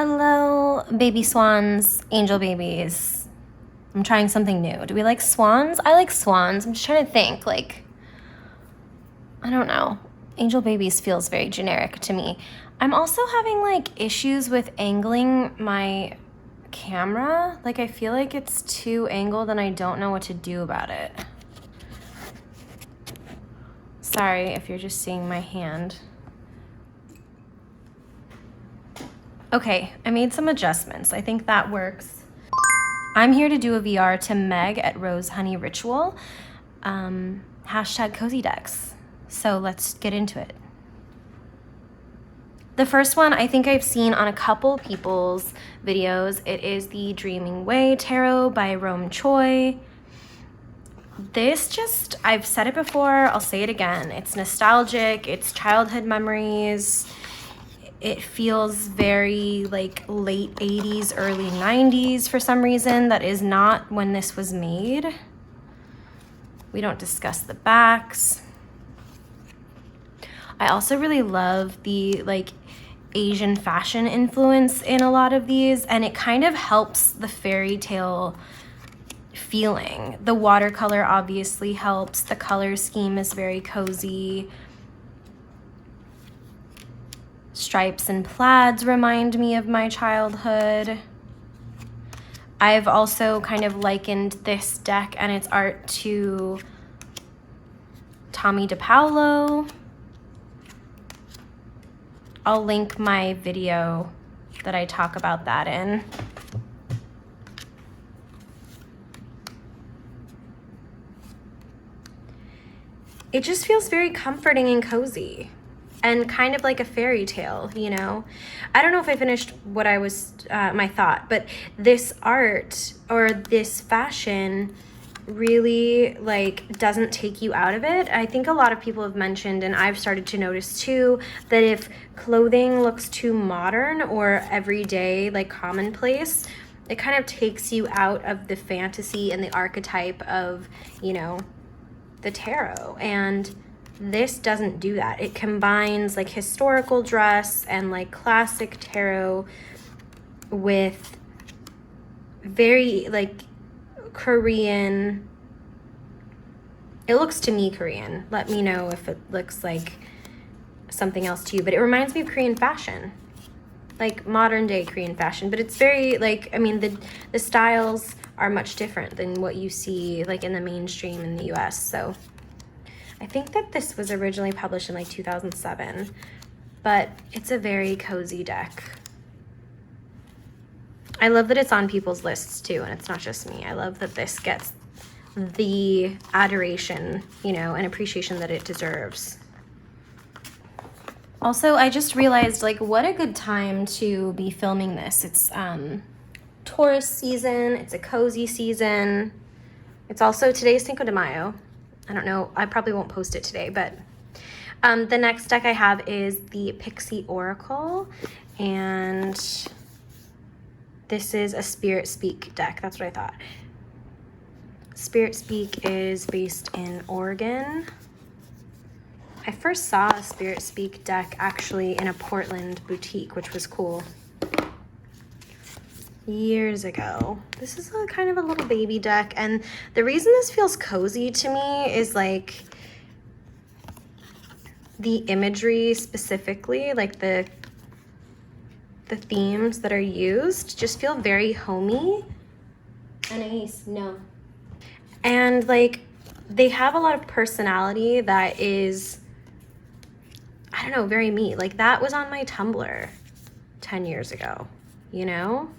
Hello, baby swans, angel babies. I'm trying something new. Do we like swans? I like swans. I'm just trying to think, like, I don't know. Angel babies feels very generic to me. I'm also having, like, issues with angling my camera. Like, I feel like it's too angled and I don't know what to do about it. Sorry if you're just seeing my hand. Okay, I made some adjustments. I think that works. I'm here to do a VR to Meg at Rose Honey Ritual. Hashtag cozy decks. So let's get into it. The first one I think I've seen on a couple people's videos. It is the Dreaming Way Tarot by Rome Choi. This just, I've said it before, I'll say it again. It's nostalgic, it's childhood memories. It feels very like late 80s, early 90s for some reason. That is not when this was made. We don't discuss the backs. I also really love the like Asian fashion influence in a lot of these, and it kind of helps the fairy tale feeling. The watercolor obviously helps. The color scheme is very cozy. Stripes and plaids remind me of my childhood. I've also kind of likened this deck and its art to Tommy DePaolo. I'll link my video that I talk about that in. It just feels very comforting and cozy. And kind of like a fairy tale, you know? I don't know if I finished what I was, my thought, but this art or this fashion really like doesn't take you out of it. I think a lot of people have mentioned, and I've started to notice too, that if clothing looks too modern or everyday, like commonplace, it kind of takes you out of the fantasy and the archetype of, you know, the tarot. And this doesn't do that. It combines like historical dress and like classic tarot with very like Korean. It looks to me Korean. Let me know if it looks like something else to you, but it reminds me of Korean fashion, like modern day Korean fashion, but it's very like, I mean, the styles are much different than what you see like in the mainstream in the US. So I think that this was originally published in like 2007, but it's a very cozy deck. I love that it's on people's lists too, and it's not just me. I love that this gets the adoration, you know, and appreciation that it deserves. Also, I just realized like what a good time to be filming this. It's Taurus season, it's a cozy season. It's also, today's Cinco de Mayo. I don't know, I probably won't post it today, but the next deck I have is the Pixie Oracle, and this is a Spirit Speak deck. That's what I thought. Spirit Speak is based in Oregon. I first saw a Spirit Speak deck actually in a Portland boutique, which was cool. Years ago. This is a kind of a little baby deck, and the reason this feels cozy to me is like the imagery specifically, like the themes that are used just feel very homey. Anais, no. And like they have a lot of personality that is, I don't know, very me. Like that was on my Tumblr 10 years ago, you know?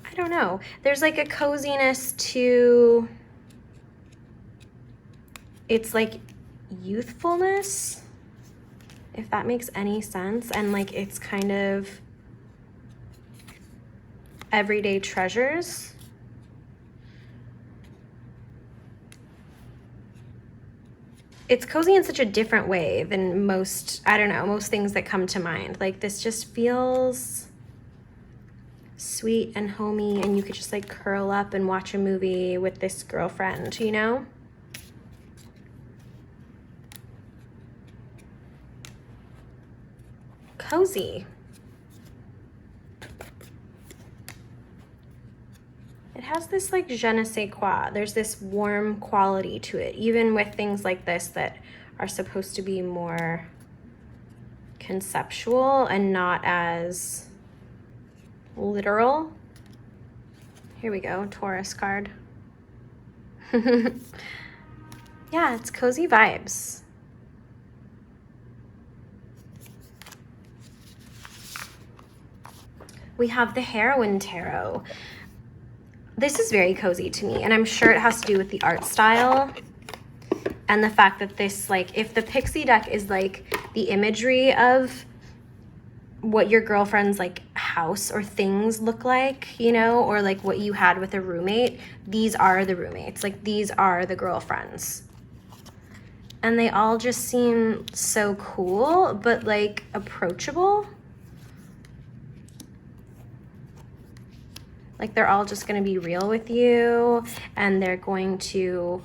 I don't know. There's like a coziness to, it's like youthfulness, if that makes any sense. And like it's kind of everyday treasures. It's cozy in such a different way than most, I don't know, most things that come to mind. Like this just feels sweet and homey, and you could just like curl up and watch a movie with this girlfriend, you know? Cozy. It has this like je ne sais quoi. There's this warm quality to it, even with things like this that are supposed to be more conceptual and not as literal. Here we go, Taurus card. Yeah, it's cozy vibes. We have the Herione Tarot. This is very cozy to me, and I'm sure it has to do with the art style and the fact that this, like, if the Pixie deck is like the imagery of what your girlfriend's like house or things look like, you know, or like what you had with a roommate, these are the roommates, like these are the girlfriends. And they all just seem so cool, but like approachable. Like they're all just gonna be real with you, and they're going to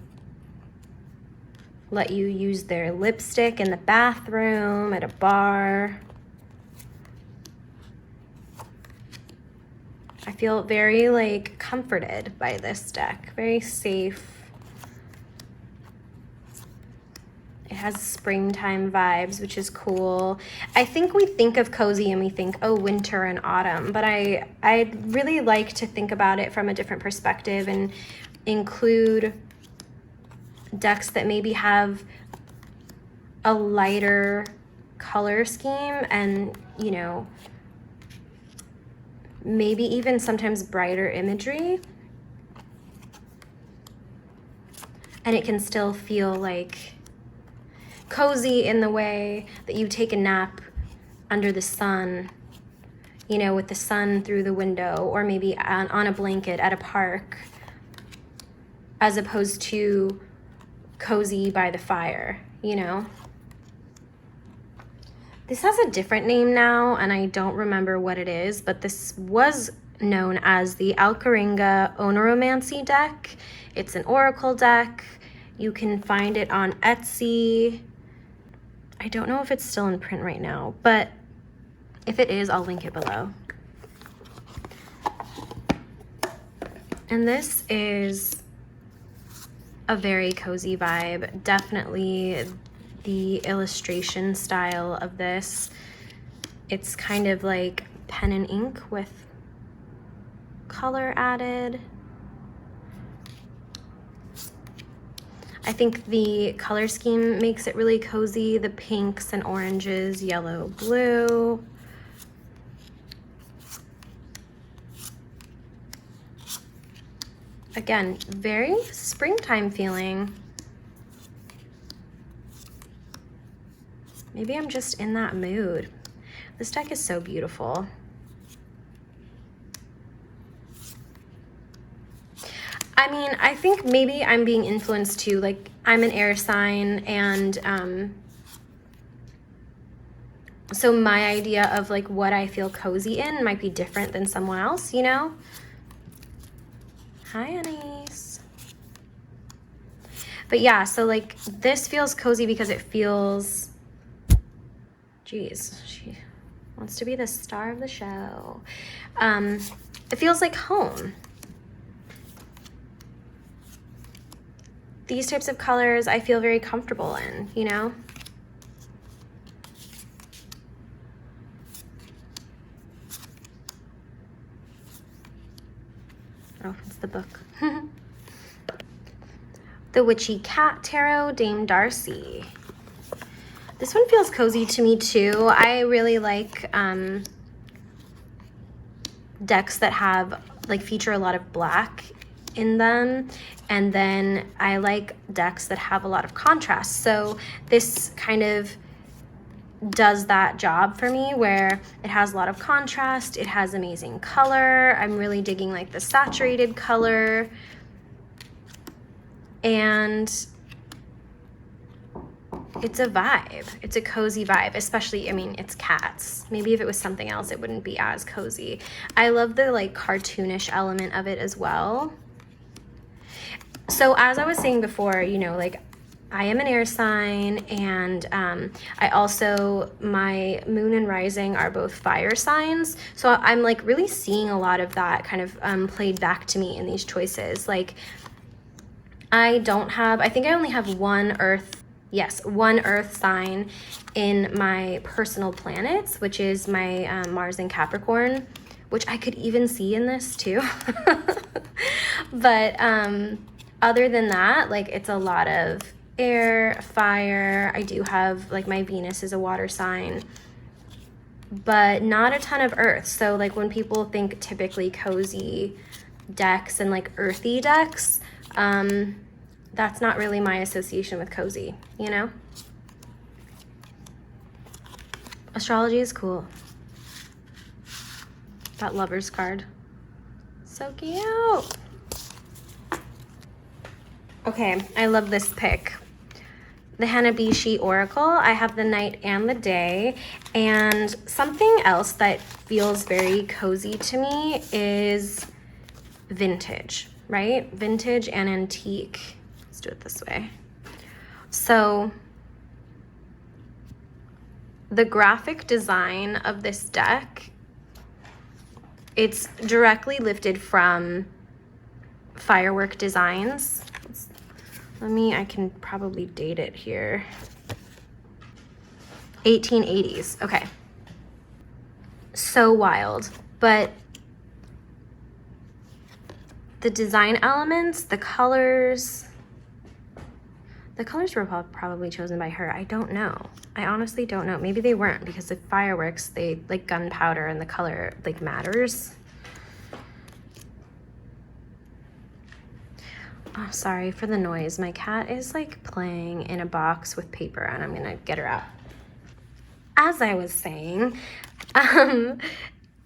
let you use their lipstick in the bathroom, at a bar. I feel very like comforted by this deck, very safe. It has springtime vibes, which is cool. I think we think of cozy and we think, oh, winter and autumn, but I'd really like to think about it from a different perspective and include decks that maybe have a lighter color scheme and, you know, maybe even sometimes brighter imagery. And it can still feel like cozy in the way that you take a nap under the sun, you know, with the sun through the window, or maybe on a blanket at a park, as opposed to cozy by the fire, you know. This has a different name now, and I don't remember what it is, but this was known as the Alcaringa Onoromancy deck. It's an oracle deck. You can find it on Etsy. I don't know if it's still in print right now, but if it is, I'll link it below. And this is a very cozy vibe. Definitely the illustration style of this. It's kind of like pen and ink with color added. I think the color scheme makes it really cozy. The pinks and oranges, yellow, blue. Again, very springtime feeling. Maybe I'm just in that mood. This deck is so beautiful. I mean, I think maybe I'm being influenced too. Like, I'm an air sign, and so my idea of like what I feel cozy in might be different than someone else, you know? Hi, honeys. But yeah, so like this feels cozy because it feels, geez, she wants to be the star of the show. It feels like home. These types of colors I feel very comfortable in, you know? Oh, it's the book. The Witchy Cat Tarot, Dame Darcy. This one feels cozy to me too. I really like decks that have, like, feature a lot of black in them, and then I like decks that have a lot of contrast. So this kind of does that job for me, where it has a lot of contrast, it has amazing color. I'm really digging like the saturated color, and it's a vibe. It's a cozy vibe, especially, I mean, it's cats. Maybe if it was something else, it wouldn't be as cozy. I love the like cartoonish element of it as well. So as I was saying before, you know, like I am an air sign, and I also, my moon and rising are both fire signs. So I'm like really seeing a lot of that kind of played back to me in these choices. Like I think I only have one earth sign in my personal planets, which is my Mars in Capricorn, which I could even see in this too. But other than that, like it's a lot of air, fire. I do have like my Venus is a water sign, but not a ton of earth. So like when people think typically cozy decks and like earthy decks, that's not really my association with cozy, you know? Astrology is cool. That Lover's card. So cute. Okay, I love this pick. The Hanabishi Oracle. I have the night and the day. And something else that feels very cozy to me is vintage, right? Vintage and antique. Let's do it this way. So the graphic design of this deck, it's directly lifted from Firework Designs. I can probably date it here. 1880s, okay. So wild, but the design elements, the colors were probably chosen by her. I don't know. I honestly don't know. Maybe they weren't, because the fireworks, they like gunpowder and the color like matters. Oh, sorry for the noise. My cat is like playing in a box with paper, and I'm gonna get her out. As I was saying,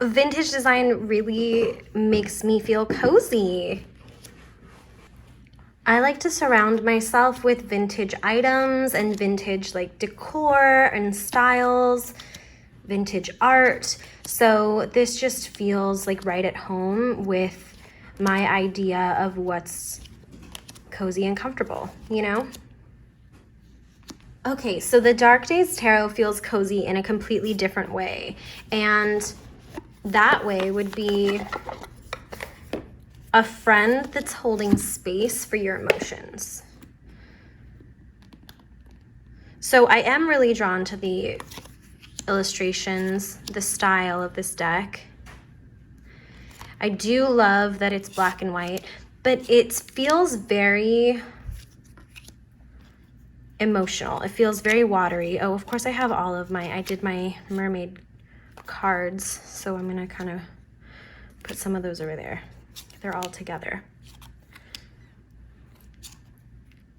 vintage design really makes me feel cozy. I like to surround myself with vintage items and vintage like decor and styles, vintage art. So this just feels like right at home with my idea of what's cozy and comfortable, you know? Okay, so the Dark Days Tarot feels cozy in a completely different way. And that way would be a friend that's holding space for your emotions. So I am really drawn to the illustrations, the style of this deck. I do love that it's black and white, but it feels very emotional. It feels very watery. Oh, of course I have all of I did my mermaid cards, so I'm gonna kind of put some of those over there. They're all together.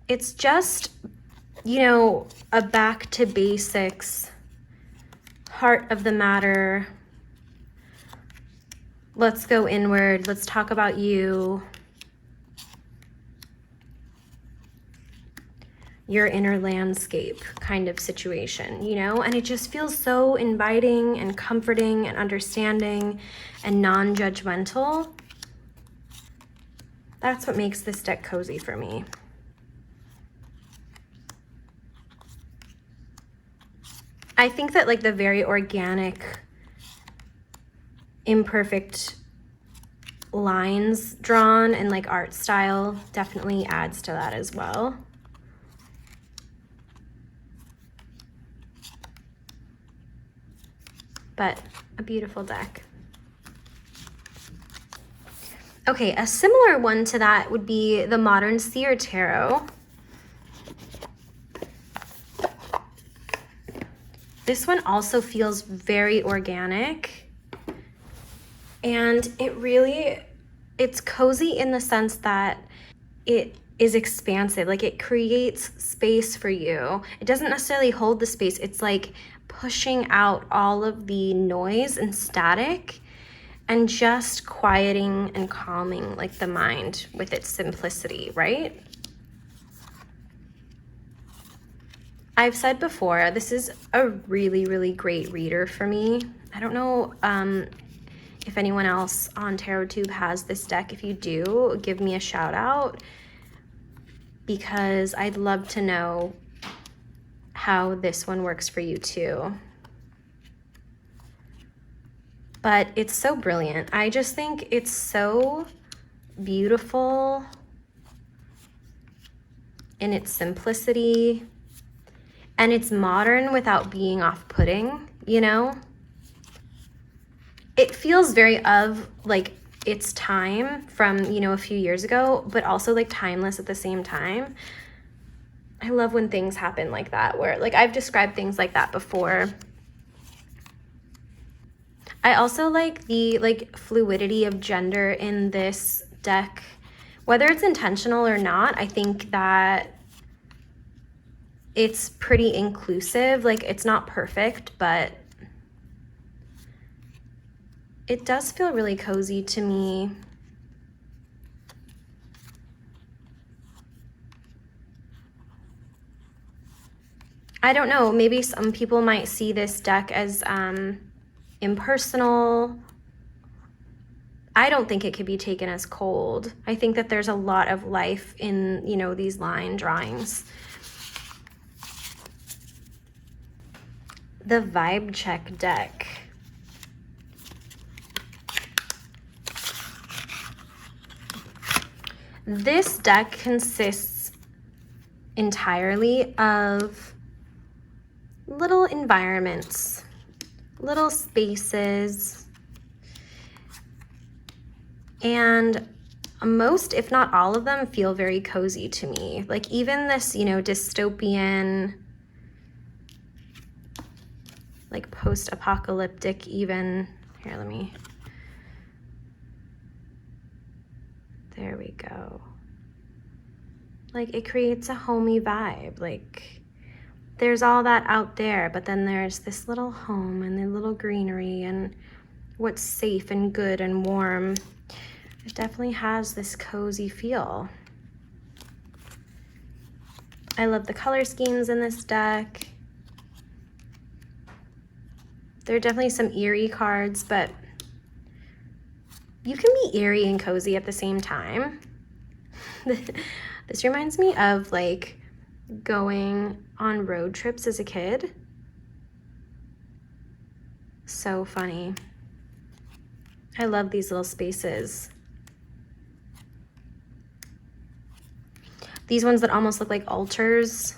It's just, you know, a back to basics, heart of the matter. Let's go inward. Let's talk about you. Your inner landscape kind of situation, you know? And it just feels so inviting and comforting and understanding and non-judgmental. That's what makes this deck cozy for me. I think that like the very organic, imperfect lines drawn and like art style definitely adds to that as well. But a beautiful deck. Okay, a similar one to that would be the Modern Seer Tarot. This one also feels very organic, and it's cozy in the sense that it is expansive. Like it creates space for you. It doesn't necessarily hold the space. It's like pushing out all of the noise and static and just quieting and calming like the mind with its simplicity, right? I've said before, this is a really, really great reader for me. I don't know if anyone else on TarotTube has this deck. If you do, give me a shout out. because I'd love to know how this one works for you too. But it's so brilliant. I just think it's so beautiful in its simplicity, and it's modern without being off-putting, you know? It feels very of like its time from, you know, a few years ago, but also like timeless at the same time. I love when things happen like that, where like I've described things like that before. I also like the like fluidity of gender in this deck. Whether it's intentional or not, I think that it's pretty inclusive. Like, it's not perfect, but it does feel really cozy to me. I don't know, maybe some people might see this deck as impersonal. I don't think it could be taken as cold. I think that there's a lot of life in, you know, these line drawings. The Vibe Check deck. This deck consists entirely of little environments, little spaces, and most, if not all of them, feel very cozy to me. Like even this, you know, dystopian, like post-apocalyptic even, here, there we go. Like it creates a homey vibe. Like there's all that out there, but then there's this little home and the little greenery and what's safe and good and warm. It definitely has this cozy feel. I love the color schemes in this deck. There are definitely some eerie cards, but you can be eerie and cozy at the same time. This reminds me of like going on road trips as a kid. So funny. I love these little spaces. These ones that almost look like altars.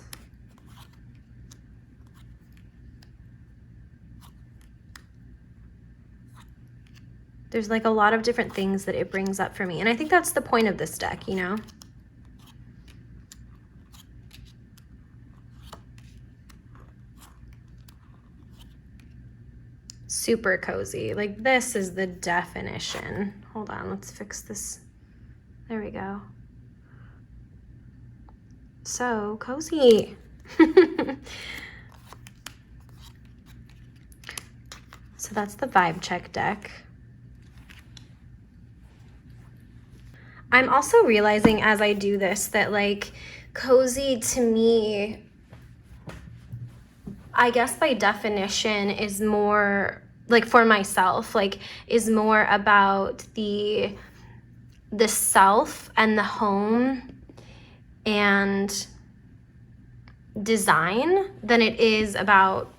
There's like a lot of different things that it brings up for me. And I think that's the point of this deck, you know? Super cozy. Like this is the definition. Hold on, let's fix this. There we go. So cozy. So that's the Vibe Check deck. I'm also realizing as I do this that like cozy to me, I guess by definition is more like for myself, like is more about the self and the home and design than it is about,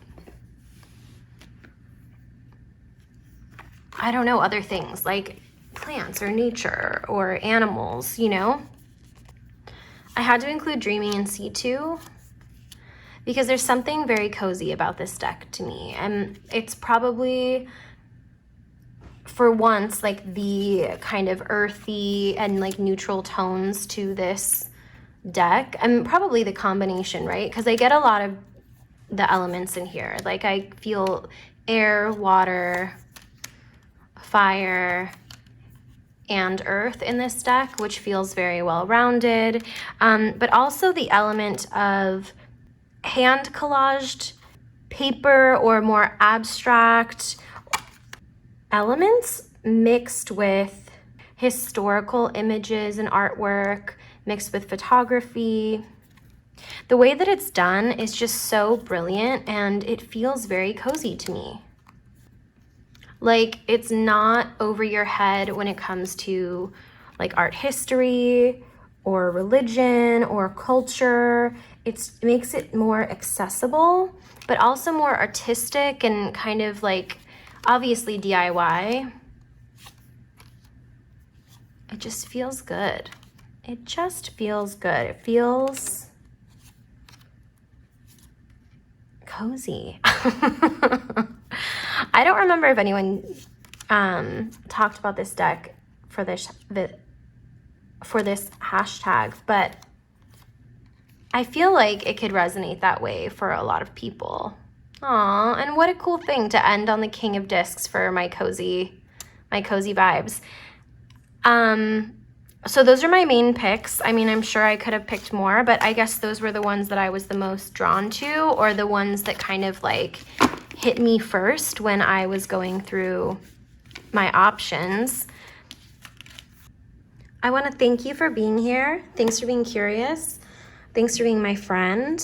I don't know, other things like plants or nature or animals, you know? I had to include dreaming in C2 because there's something very cozy about this deck to me. And it's probably, for once, like the kind of earthy and like neutral tones to this deck. And probably the combination, right? Because I get a lot of the elements in here. Like I feel air, water, fire, and earth in this deck, which feels very well-rounded. But also the element of hand collaged paper or more abstract elements mixed with historical images and artwork, mixed with photography. The way that it's done is just so brilliant and it feels very cozy to me. Like it's not over your head when it comes to like art history or religion or culture. It makes it more accessible, but also more artistic and kind of like, obviously DIY. It just feels good. It just feels good. It feels cozy. I don't remember if anyone talked about this deck for this hashtag, but I feel like it could resonate that way for a lot of people. Aw, and what a cool thing to end on the King of Discs for my cozy vibes. So those are my main picks. I mean, I'm sure I could have picked more, but I guess those were the ones that I was the most drawn to, or the ones that kind of like hit me first when I was going through my options. I want to thank you for being here. Thanks for being curious. Thanks for being my friend.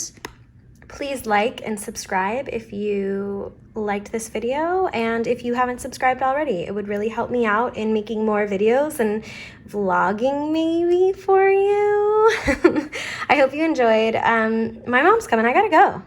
Please like and subscribe if you liked this video, and if you haven't subscribed already, it would really help me out in making more videos and vlogging maybe for you. I hope you enjoyed. My mom's coming, I gotta go.